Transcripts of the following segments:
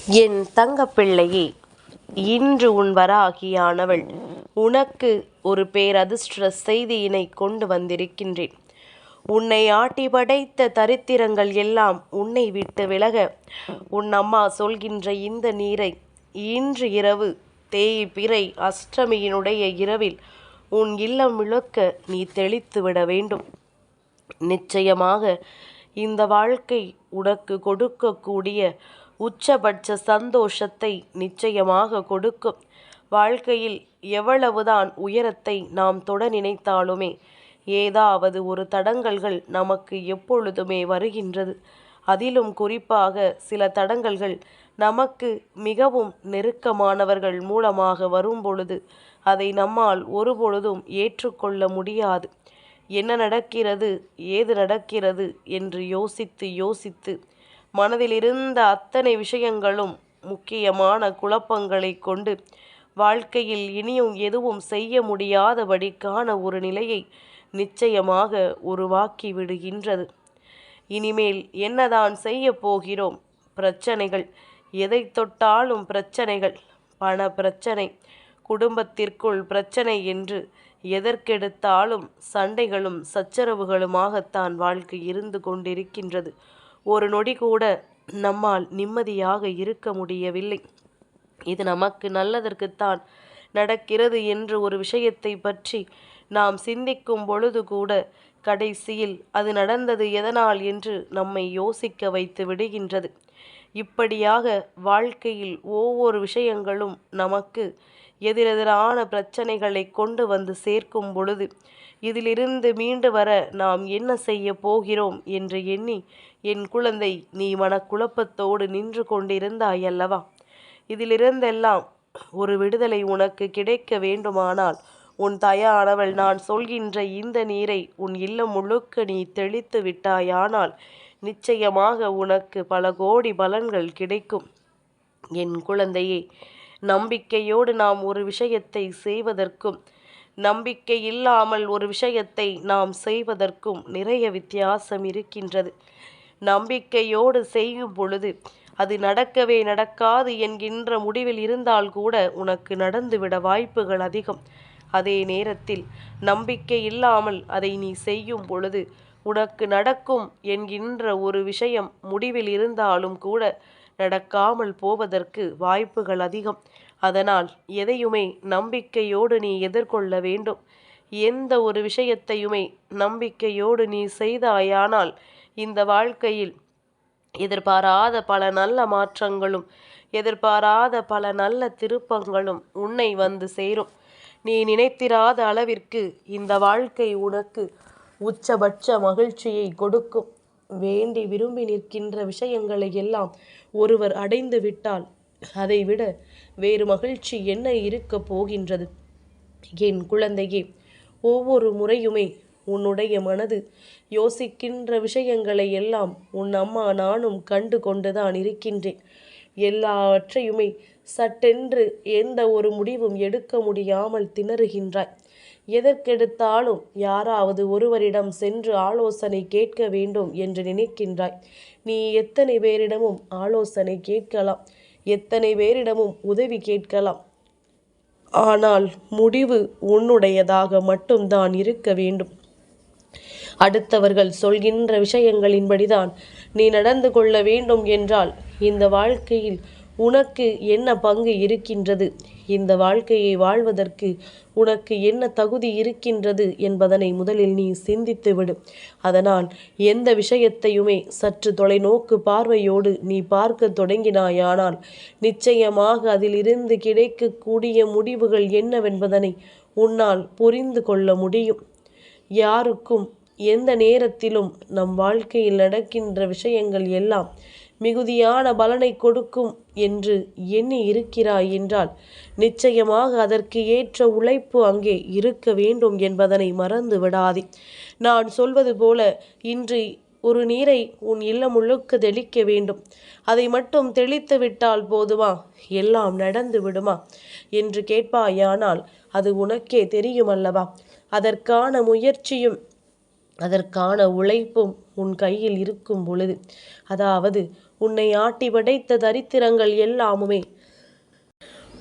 என் தங்கப்பிள்ளையே, இன்று உன் வராகியானவள் உனக்கு ஒரு பேரதிர்ஷ்ட செய்தியினை கொண்டு வந்திருக்கின்றேன். உன்னை ஆட்டி படைத்த தரித்திரங்கள் எல்லாம் உன்னை விட்டு விலக உன் அம்மா சொல்கின்ற இந்த நீரை இன்று இரவு தேய்பிறை அஷ்டமியினுடைய இரவில் உன் இல்லம் முழுக்க நீ தெளித்து விட வேண்டும். நிச்சயமாக இந்த வாழ்க்கை உனக்கு கொடுக்கக்கூடிய உச்சபட்ச சந்தோஷத்தை நிச்சயமாக கொடுக்கும். வாழ்க்கையில் எவ்வளவுதான் உயரத்தை நாம் தொட நினைத்தாலுமே ஏதாவது ஒரு தடங்கல்கள் நமக்கு எப்பொழுதுமே வருகின்றது. அதிலும் குறிப்பாக சில தடங்கல்கள் நமக்கு மிகவும் நெருக்கமானவர்கள் மூலமாக வரும் பொழுது அதை நம்மால் ஒருபொழுதும் ஏற்றுக்கொள்ள முடியாது. என்ன நடக்கிறது, ஏது நடக்கிறது என்று யோசித்து யோசித்து மனதில் இருந்த அத்தனை விஷயங்களும் முக்கியமான குழப்பங்களை கொண்டு வாழ்க்கையில் இனியும் எதுவும் செய்ய முடியாதபடிக்கான ஒரு நிலையை நிச்சயமாக உருவாக்கி விடுகின்றது. இனிமேல் என்னதான் செய்ய போகிறோம்? பிரச்சனைகள், எதை தொட்டாலும் பிரச்சனைகள். பண பிரச்சனை, குடும்பத்திற்குள் பிரச்சனை என்று எதற்கெடுத்தாலும் சண்டைகளும் சச்சரவுகளுமாகத்தான் வாழ்க்கை இருந்து கொண்டிருக்கின்றது. ஒரு நொடி கூட நம்மால் நிம்மதியாக இருக்க முடியவில்லை. இது நமக்கு நல்லதற்குத்தான் நடக்கிறது என்று ஒரு விஷயத்தை பற்றி நாம் சிந்திக்கும் பொழுது கூட கடைசியில் அது நடந்தது எதனால் என்று நம்மை யோசிக்க வைத்து விடுகின்றது. இப்படியாக வாழ்க்கையில் ஒவ்வொரு விஷயங்களும் நமக்கு எதிரெதிரான பிரச்சனைகளை கொண்டு வந்து சேர்க்கும் பொழுது இதிலிருந்து மீண்டு வர நாம் என்ன செய்ய போகிறோம் என்று எண்ணி என் குழந்தை, நீ மனக்குழப்பத்தோடு நின்று கொண்டிருந்தாய் அல்லவா? இதிலிருந்தெல்லாம் ஒரு விடுதலை உனக்கு கிடைக்க வேண்டுமானால் உன் தாயானவள் நான் சொல்கின்ற இந்த நீரை உன் இல்லம் முழுக்க நீ தெளித்து விட்டாயானால் நிச்சயமாக உனக்கு பல கோடி பலன்கள் கிடைக்கும். என் குழந்தையே, நம்பிக்கையோடு நாம் ஒரு விஷயத்தை செய்வதற்கும் நம்பிக்கை இல்லாமல் ஒரு விஷயத்தை நாம் செய்வதற்கும் நிறைய வித்தியாசம் இருக்கின்றது. நம்பிக்கையோடு செய்யும் பொழுது அது நடக்கவே நடக்காது என்கின்ற முடிவில் இருந்தால் கூட உனக்கு நடந்துவிட வாய்ப்புகள் அதிகம். அதே நேரத்தில் நம்பிக்கை இல்லாமல் அதை நீ செய்யும் பொழுது உனக்கு நடக்கும் என்கின்ற ஒரு விஷயம் முடிவில் இருந்தாலும் கூட நடக்காமல் போவதற்கு வாய்ப்புகள் அதிகம். அதனால் எதையுமே நம்பிக்கையோடு நீ எதிர்கொள்ள வேண்டும். எந்த ஒரு விஷயத்தையுமே நம்பிக்கையோடு நீ செய்தாயானால் இந்த வாழ்க்கையில் எதிர்பாராத பல நல்ல மாற்றங்களும் எதிர்பாராத பல நல்ல திருப்பங்களும் உன்னை வந்து சேரும். நீ நினைத்திராத அளவிற்கு இந்த வாழ்க்கை உனக்கு உச்சபட்ச மகிழ்ச்சியை கொடுக்கும். வேண்டி விரும்பி நிற்கின்ற விஷயங்களை எல்லாம் ஒருவர் அடைந்து விட்டால் அதைவிட வேறு மகிழ்ச்சி என்ன இருக்க போகின்றது? என் குழந்தையே, ஒவ்வொரு முறையுமே உன்னுடைய மனது யோசிக்கின்ற விஷயங்களை எல்லாம் உன் அம்மா நானும் கண்டு கொண்டுதான் இருக்கின்றேன். எல்லாவற்றையுமே சட்டென்று எந்த ஒரு முடிவும் எடுக்க முடியாமல் திணறுகின்றாய். எதற்கெடுத்தாலும் யாராவது ஒருவரிடம் சென்று ஆலோசனை கேட்க வேண்டும் என்று நினைக்கின்றாய். நீ எத்தனை பேரிடமும் ஆலோசனை கேட்கலாம், எத்தனை பேரிடமும் உதவி கேட்கலாம். ஆனால் முடிவு உன்னுடையதாக மட்டும்தான் இருக்க வேண்டும். அடுத்தவர்கள் சொல்கின்ற விஷயங்களின்படிதான் நீ நடந்து கொள்ள வேண்டும் என்றால் இந்த வாழ்க்கையில் உனக்கு என்ன பங்கு இருக்கின்றது? இந்த வாழ்க்கையை வாழ்வதற்கு உனக்கு என்ன தகுதி இருக்கின்றது என்பதனை முதலில் நீ சிந்தித்து விடு. அதனால் எந்த விஷயத்தையுமே சற்று தொலைநோக்கு பார்வையோடு நீ பார்க்க தொடங்கினாயானால் நிச்சயமாக அதிலிருந்து கிடைக்கக்கூடிய முடிவுகள் என்னவென்பதனை உன்னால் புரிந்து கொள்ள முடியும். யாருக்கும் எந்த நேரத்திலும் நம் வாழ்க்கையில் நடக்கின்ற விஷயங்கள் எல்லாம் மிகுதியான பலனை கொடுக்கும் என்று எண்ணி இருக்கிறாய் என்றால் நிச்சயமாக அதற்கு ஏற்ற உழைப்பு அங்கே இருக்க வேண்டும் என்பதனை மறந்து விடாதே. நான் சொல்வது போல இன்று ஒரு நீரை உன் இல்லம் முழுக்க தெளிக்க வேண்டும். அதை மட்டும் தெளித்து விட்டால் போதுமா, எல்லாம் நடந்து விடுமா என்று கேட்பாயானால் அது உனக்கே தெரியுமல்லவா? அதற்கான முயற்சியும் அதற்கான உழைப்பும் உன் கையில் இருக்கும் பொழுது, அதாவது உன்னை ஆட்டி படைத்த தரித்திரங்கள் எல்லாமுமே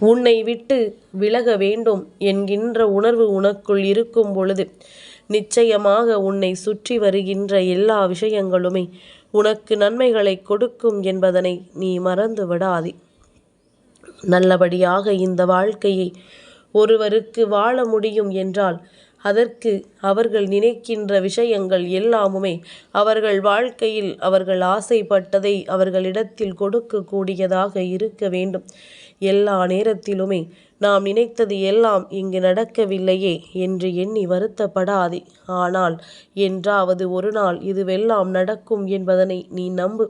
உன்னை விட்டு விலக வேண்டும் என்கின்ற உணர்வு உனக்குள் இருக்கும் பொழுது நிச்சயமாக உன்னை சுற்றி வருகின்ற எல்லா விஷயங்களுமே உனக்கு நன்மைகளை கொடுக்கும் என்பதனை நீ மறந்து விடாதே. நல்லபடியாக இந்த வாழ்க்கையை ஒருவருக்கு வாழ முடியும் என்றால் அதற்கு அவர்கள் நினைக்கின்ற விஷயங்கள் எல்லாமுமே அவர்கள் வாழ்க்கையில் அவர்கள் ஆசைப்பட்டதை அவர்களிடத்தில் கொடுக்கக்கூடியதாக இருக்க வேண்டும். எல்லா நேரத்திலுமே நாம் நினைத்தது எல்லாம் இங்கு நடக்கவில்லையே என்று எண்ணி வருத்தப்படாதே. ஆனால் என்றாவது ஒரு நாள் இதுவெல்லாம் நடக்கும் என்பதனை நீ நம்பு.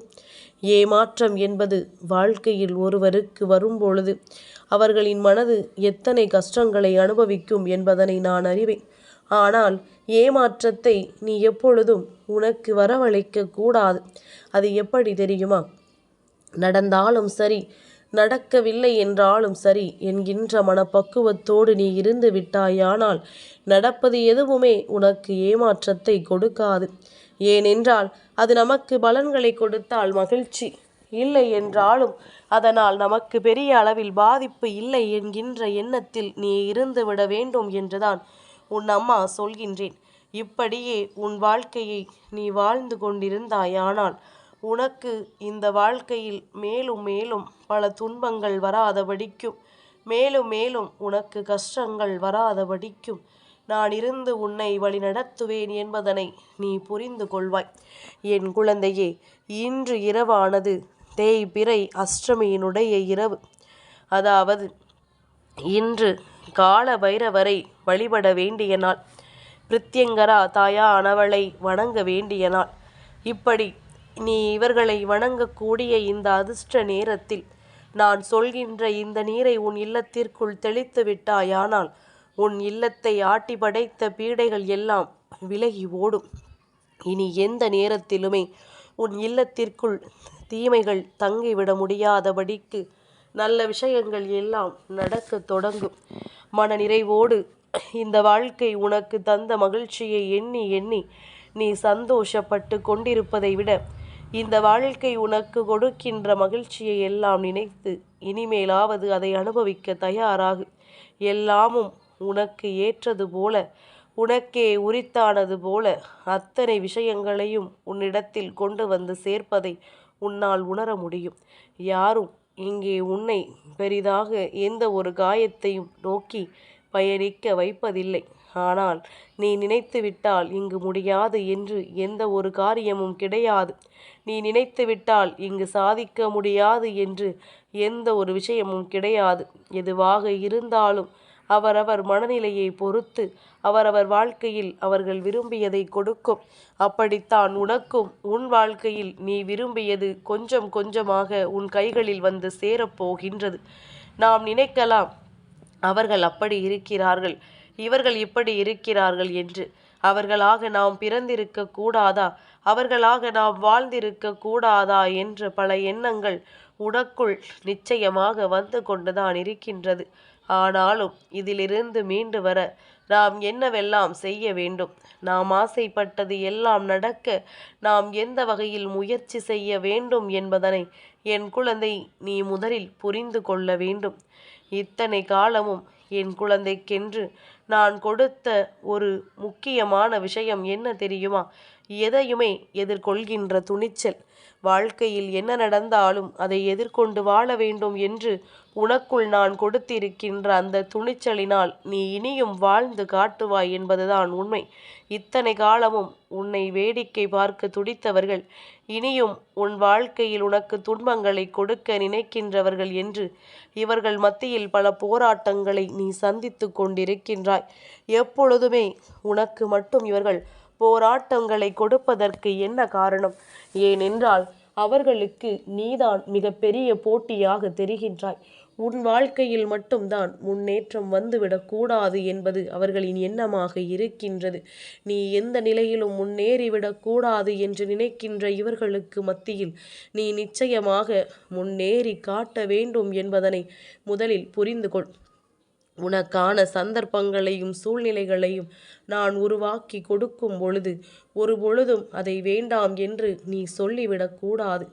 ஏமாற்றம் என்பது வாழ்க்கையில் ஒருவருக்கு வரும்பொழுது அவர்களின் மனது எத்தனை கஷ்டங்களை அனுபவிக்கும் என்பதனை நான் அறிவேன். ஆனால் ஏமாற்றத்தை நீ எப்பொழுதும் உனக்கு வரவழைக்க கூடாது. அது எப்படி தெரியுமா? நடந்தாலும் சரி, நடக்கவில்லை என்றாலும் சரி என்கின்ற மனப்பக்குவத்தோடு நீ இருந்து விட்டாயானால் நடப்பது எதுவுமே உனக்கு ஏமாற்றத்தை கொடுக்காது. ஏனென்றால் அது நமக்கு பலன்களை கொடுத்தால் மகிழ்ச்சி, இல்லை என்றாலும் அதனால் நமக்கு பெரிய அளவில் பாதிப்பு இல்லை என்கின்ற எண்ணத்தில் நீ இருந்து விட வேண்டும் என்றுதான் உன் அம்மா சொல்கின்றேன். இப்படியே உன் வாழ்க்கையை நீ வாழ்ந்து கொண்டிருந்தாயானால் உனக்கு இந்த வாழ்க்கையில் மேலும் மேலும் பல துன்பங்கள் வராதபடிக்கும், மேலும் மேலும் உனக்கு கஷ்டங்கள் வராதபடிக்கும் நான் இருந்து உன்னை வழிநடத்துவேன் என்பதனை நீ புரிந்து கொள்வாய். என் குழந்தையே, இன்று இரவானது தேய்பிறை அஷ்டமியினுடைய இரவு. அதாவது இன்று கால பைரவரை வழிபட வேண்டிய நாள், பிரித்யங்கரா தாயானவளை வணங்க வேண்டிய நாள். இப்படி நீ இவர்களை வணங்கக்கூடிய இந்த அதிர்ஷ்ட நேரத்தில் நான் சொல்கின்ற இந்த நீரை உன் இல்லத்திற்குள் தெளித்து விட்டாயானால் உன் இல்லத்தை ஆட்டி படைத்த பீடைகள் எல்லாம் விலகி ஓடும். இனி எந்த நேரத்திலுமே உன் இல்லத்திற்குள் தீமைகள் தங்கிவிட முடியாதபடிக்கு நல்ல விஷயங்கள் எல்லாம் நடக்க தொடங்கும். மன நிறைவோடு இந்த வாழ்க்கை உனக்கு தந்த மகிழ்ச்சியை எண்ணி எண்ணி நீ சந்தோஷப்பட்டு கொண்டிருப்பதை விட இந்த வாழ்க்கை உனக்கு கொடுக்கின்ற மகிழ்ச்சியை எல்லாம் நினைத்து இனிமேலாவது அதை அனுபவிக்க தயாராகு. எல்லாமும் உனக்கு ஏற்றது போல, உனக்கே உரித்தானது போல அத்தனை விஷயங்களையும் உன்னிடத்தில் கொண்டு வந்து சேர்ப்பதை உன்னால் உணர முடியும். யாரும் இங்கே உன்னை பெரிதாக எந்த ஒரு காயத்தையும் நோக்கி பயணிக்க வைப்பதில்லை. ஆனால் நீ நினைத்துவிட்டால் இங்கு முடியாது என்று எந்த ஒரு காரியமும் கிடையாது. நீ நினைத்துவிட்டால் இங்கு சாதிக்க முடியாது என்று எந்த ஒரு விஷயமும் கிடையாது. எதுவாக இருந்தாலும் அவரவர் மனநிலையை பொறுத்து அவரவர் வாழ்க்கையில் அவர்கள் விரும்பியதை கொடுக்கும். அப்படித்தான் உனக்கும் உன் வாழ்க்கையில் நீ விரும்பியது கொஞ்சம் கொஞ்சமாக உன் கைகளில் வந்து சேரப்போகின்றது. நாம் நினைக்கலாம், அவர்கள் அப்படி இருக்கிறார்கள், இவர்கள் இப்படி இருக்கிறார்கள் என்று. அவர்களாக நாம் பிறந்திருக்க கூடாதா, அவர்களாக நாம் வாழ்ந்திருக்க கூடாதா என்ற பல எண்ணங்கள் உனக்குள் நிச்சயமாக வந்து கொண்டுதான் இருக்கின்றது. ஆனாலும் இதிலிருந்து மீண்டு வர நாம் என்னவெல்லாம் செய்ய வேண்டும், நாம் ஆசைப்பட்டது எல்லாம் நடக்க நாம் எந்த வகையில் முயற்சி செய்ய வேண்டும் என்பதனை என் குழந்தை நீ முதலில் புரிந்து கொள்ள வேண்டும். இத்தனை காலமும் என் குழந்தைக்கென்று நான் கொடுத்த ஒரு முக்கியமான விஷயம் என்ன தெரியுமா? எதையுமே எதிர்கொள்கின்ற துணிச்சல். வாழ்க்கையில் என்ன நடந்தாலும் அதை எதிர்கொண்டு வாழ வேண்டும் என்று உனக்குள் நான் கொடுத்திருக்கின்ற அந்த துணிச்சலினால் நீ இனியும் வாழ்ந்து காட்டுவாய் என்பதுதான் உண்மை. இத்தனை காலமும் உன்னை வேடிக்கை பார்க்க துடித்தவர்கள் இனியும் உன் வாழ்க்கையில் உனக்கு துன்பங்களை கொடுக்க நினைக்கின்றவர்கள் என்று இவர்கள் மத்தியில் பல போராட்டங்களை நீ சந்தித்து கொண்டிருக்கின்றாய். எப்பொழுதுமே உனக்கு மட்டும் இவர்கள் போராட்டங்களை கொடுப்பதற்கு என்ன காரணம்? ஏனென்றால் அவர்களுக்கு நீதான் மிகப்பெரிய போட்டியாக தெரிகின்றாய். உன் வாழ்க்கையில் மட்டும்தான் முன்னேற்றம் வந்துவிடக்கூடாது என்பது அவர்களின் எண்ணமாக இருக்கின்றது. நீ எந்த நிலையிலும் முன்னேறிவிடக்கூடாது என்று நினைக்கின்ற இவர்களுக்கு மத்தியில் நீ நிச்சயமாக முன்னேறி காட்ட வேண்டும் என்பதனை முதலில் புரிந்து கொள். உனக்கான சந்தர்ப்பங்களையும் சூழ்நிலைகளையும் நான் உருவாக்கி கொடுக்கும் பொழுது ஒரு பொழுதும் அதை வேண்டாம் என்று நீ சொல்லிவிடக்கூடாது.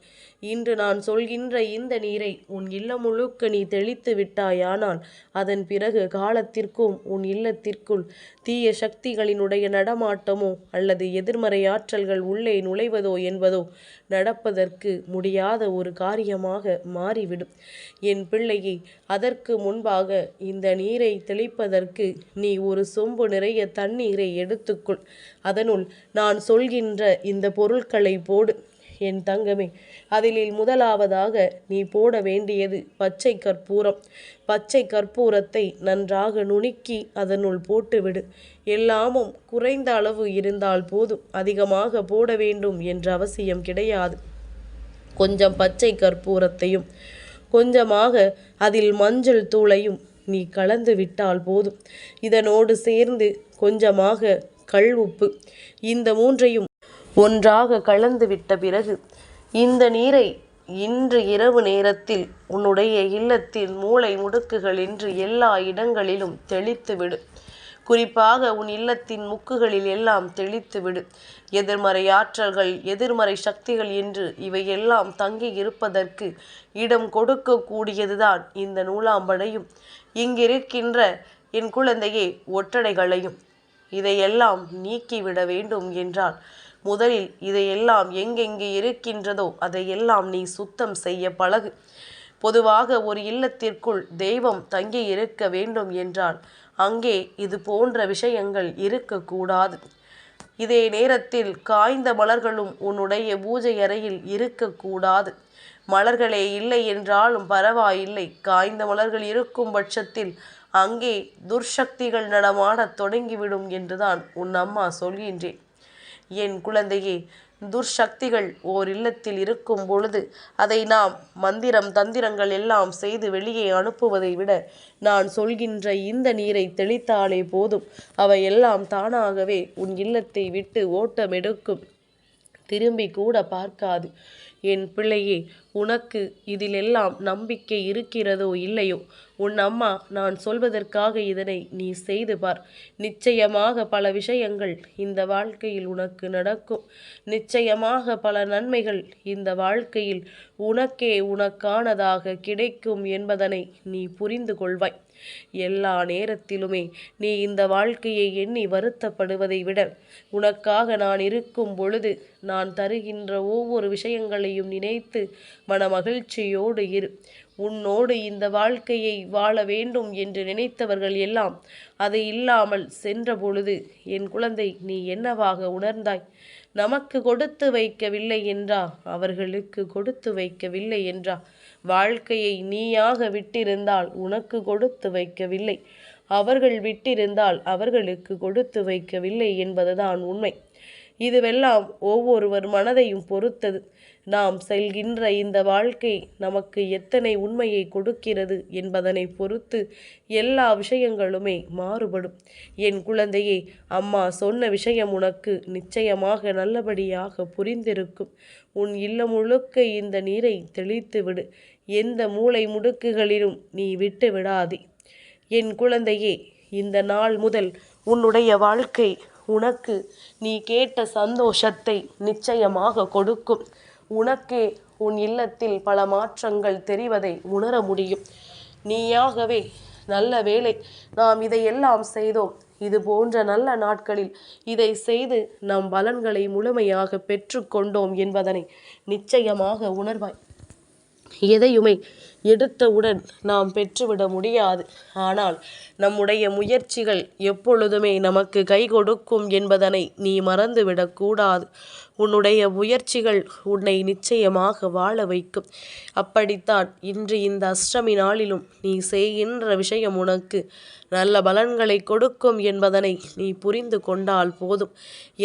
இன்று நான் சொல்கின்ற இந்த நீரை உன் இல்லம் முழுக்க நீ தெளித்து விட்டாயானால் அதன் பிறகு காலத்திற்கும் உன் இல்லத்திற்குள் தீய சக்திகளினுடைய நடமாட்டமோ அல்லது எதிர்மறை ஆற்றல்கள் உள்ளே நுழைவதோ என்பதோ நடப்பதற்கு முடியாத ஒரு காரியமாக மாறிவிடும். என் பிள்ளையை, அதற்கு முன்பாக இந்த நீரை தெளிப்பதற்கு நீ ஒரு சொம்பு நிறைய தண்ணீரை எடுத்துக்கொள். அதனுள் நான் சொல்கின்ற இந்த பொருட்களை போடு. என் தங்கமே, அதில் முதலாவதாக நீ போட வேண்டியது பச்சை கற்பூரம். பச்சை கற்பூரத்தை நன்றாக நுணுக்கி அதனுள் போட்டுவிடு. எல்லாமும் குறைந்த அளவு இருந்தால் போதும், அதிகமாக போட வேண்டும் என்ற அவசியம் கிடையாது. கொஞ்சம் பச்சை கற்பூரத்தையும் கொஞ்சமாக அதில் மஞ்சள் தூளையும் நீ கலந்து விட்டால் போதும். இதனோடு சேர்ந்து கொஞ்சமாக கல் உப்பு, இந்த மூன்றையும் ஒன்றாக கலந்து விட்ட பிறகு இந்த நீரை இன்று இரவு நேரத்தில் உன்னுடைய இல்லத்தின் மூலை முடுக்குகள் என்று எல்லா இடங்களிலும் தெளித்து விடு. குறிப்பாக உன் இல்லத்தின் முக்குகளில் எல்லாம் தெளித்து விடு. எதிர்மறை ஆற்றல்கள், எதிர்மறை சக்திகள் என்று இவையெல்லாம் தங்கி இருப்பதற்கு இடம் கொடுக்கக்கூடியதுதான் இந்த நூலாம்படையும் இங்கிருக்கின்ற என் குழந்தையே ஒட்டடைகளையும். இதையெல்லாம் நீக்கிவிட வேண்டும் என்றால் முதலில் இதையெல்லாம் எங்கெங்கே இருக்கின்றதோ அதையெல்லாம் நீ சுத்தம் செய்ய பழகு. பொதுவாக ஒரு இல்லத்திற்குள் தெய்வம் தங்கி இருக்க வேண்டும் என்றால் அங்கே இது போன்ற விஷயங்கள் இருக்கக்கூடாது. இதே நேரத்தில் காய்ந்த மலர்களும் உன்னுடைய பூஜை அறையில் இருக்கக்கூடாது. மலர்களே இல்லை என்றாலும் பரவாயில்லை, காய்ந்த மலர்கள் இருக்கும் பட்சத்தில் அங்கே துர்சக்திகள் நடமாடத் தொடங்கிவிடும் என்றுதான் உன் அம்மா சொல்கின்றேன். என் குழந்தையே, துர்சக்திகள் ஓர் இல்லத்தில் இருக்கும் பொழுது அதை நாம் மந்திரம் தந்திரங்கள் எல்லாம் செய்து வெளியே அனுப்புவதை விட நான் சொல்கின்ற இந்த நீரை தெளித்தாலே போதும், அவையெல்லாம் தானாகவே உன் இல்லத்தை விட்டு ஓட்டமெடுக்கும், திரும்பி கூட பார்க்காது. என் பிள்ளையே, உனக்கு இதிலெல்லாம் நம்பிக்கை இருக்கிறதோ இல்லையோ, உன் அம்மா நான் சொல்வதற்காக இதனை நீ செய்து பார். நிச்சயமாக பல விஷயங்கள் இந்த வாழ்க்கையில் உனக்கு நடக்கும். நிச்சயமாக பல நன்மைகள் இந்த வாழ்க்கையில் உனக்கே உனக்கானதாக கிடைக்கும் என்பதனை நீ புரிந்து கொள்வாய். எல்லா நேரத்திலுமே நீ இந்த வாழ்க்கையை எண்ணி வருத்தப்படுவதை விட உனக்காக நான் இருக்கும் பொழுது நான் தருகின்ற ஒவ்வொரு விஷயங்களையும் நினைத்து மனமகிழ்ச்சியோடு இரு. உன்னோடு இந்த வாழ்க்கையை வாழ வேண்டும் என்று நினைத்தவர்கள் எல்லாம் அது இல்லாமல் சென்ற பொழுது என் குழந்தை நீ என்னவாக உணர்ந்தாய்? நமக்கு கொடுத்து வைக்கவில்லை என்றா? அவர்களுக்கு கொடுத்து வைக்கவில்லை என்றா? வாழ்க்கையை நீயாக விட்டிருந்தால் உனக்கு கொடுத்து வைக்கவில்லை, அவர்கள் விட்டிருந்தால் அவர்களுக்கு கொடுத்து வைக்கவில்லை என்பதுதான் உண்மை. இதுவெல்லாம் ஒவ்வொருவர் மனதையும் பொறுத்தது. நாம் செல்கின்ற இந்த வாழ்க்கை நமக்கு எத்தனை உண்மையை கொடுக்கிறது என்பதனை பொறுத்து எல்லா விஷயங்களுமே மாறுபடும். என் குழந்தையே, அம்மா சொன்ன விஷயம் உனக்கு நிச்சயமாக நல்லபடியாக புரிந்திருக்கும். உன் இல்லம் முழுக்க இந்த நீரை தெளித்து விடு. எந்த மூலை முடுக்குகளிலும் நீ விட்டு விடாதே. என் குழந்தையே, இந்த நாள் முதல் உன்னுடைய வாழ்க்கை உனக்கு நீ கேட்ட சந்தோஷத்தை நிச்சயமாக கொடுக்கும். உனக்கே உன் இல்லத்தில் பல மாற்றங்கள் தெரிவதை உணர முடியும். நீயாகவே நல்ல வேளை, நாம் இதையெல்லாம் செய்தோம், இது போன்ற நல்ல நாட்களில் இதை செய்து நம் பலன்களை முழுமையாக பெற்று கொண்டோம் என்பதனை நிச்சயமாக உணர்வாய். எதையுமே எடுத்தவுடன் நாம் பெற்றுவிட முடியாது. ஆனால் நம்முடைய முயற்சிகள் எப்பொழுதுமே நமக்கு கை கொடுக்கும் என்பதனை நீ மறந்துவிடக்கூடாது. உன்னுடைய முயற்சிகள் உன்னை நிச்சயமாக வாழ வைக்கும். அப்படித்தான் இன்று இந்த அஷ்டமி நாளிலும் நீ செய்கின்ற விஷயம் உனக்கு நல்ல பலன்களை கொடுக்கும் என்பதனை நீ புரிந்து கொண்டால் போதும்.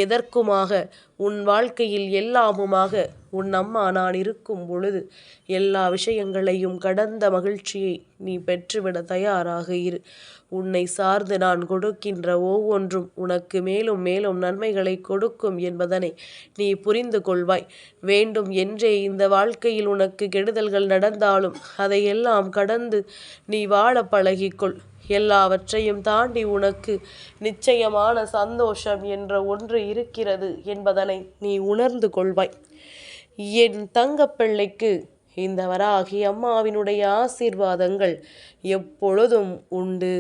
எதற்குமாக உன் வாழ்க்கையில் எல்லாமுமாக உன் அம்மா நான் இருக்கும் பொழுது எல்லா விஷயங்களையும் கடந்த மகிழ்ச்சியை நீ பெற்றுவிட தயாராக இரு. உன்னை சார்ந்து நான் கொடுக்கின்ற ஒவ்வொன்றும் உனக்கு மேலும் மேலும் நன்மைகளை கொடுக்கும் என்பதனை நீ புரிந்து கொள்வாய். வேண்டும் என்றே இந்த வாழ்க்கையில் உனக்கு கெடுதல்கள் நடந்தாலும் அதையெல்லாம் கடந்து நீ வாழ பழகிக்கொள். எல்லாவற்றையும் தாண்டி உனக்கு நிச்சயமான சந்தோஷம் என்ற ஒன்று இருக்கிறது என்பதனை நீ உணர்ந்து கொள்வாய். என் தங்கப்பிள்ளைக்கு இந்த வராகி அம்மாவினுடைய ஆசீர்வாதங்கள் எப்பொழுதும் உண்டு.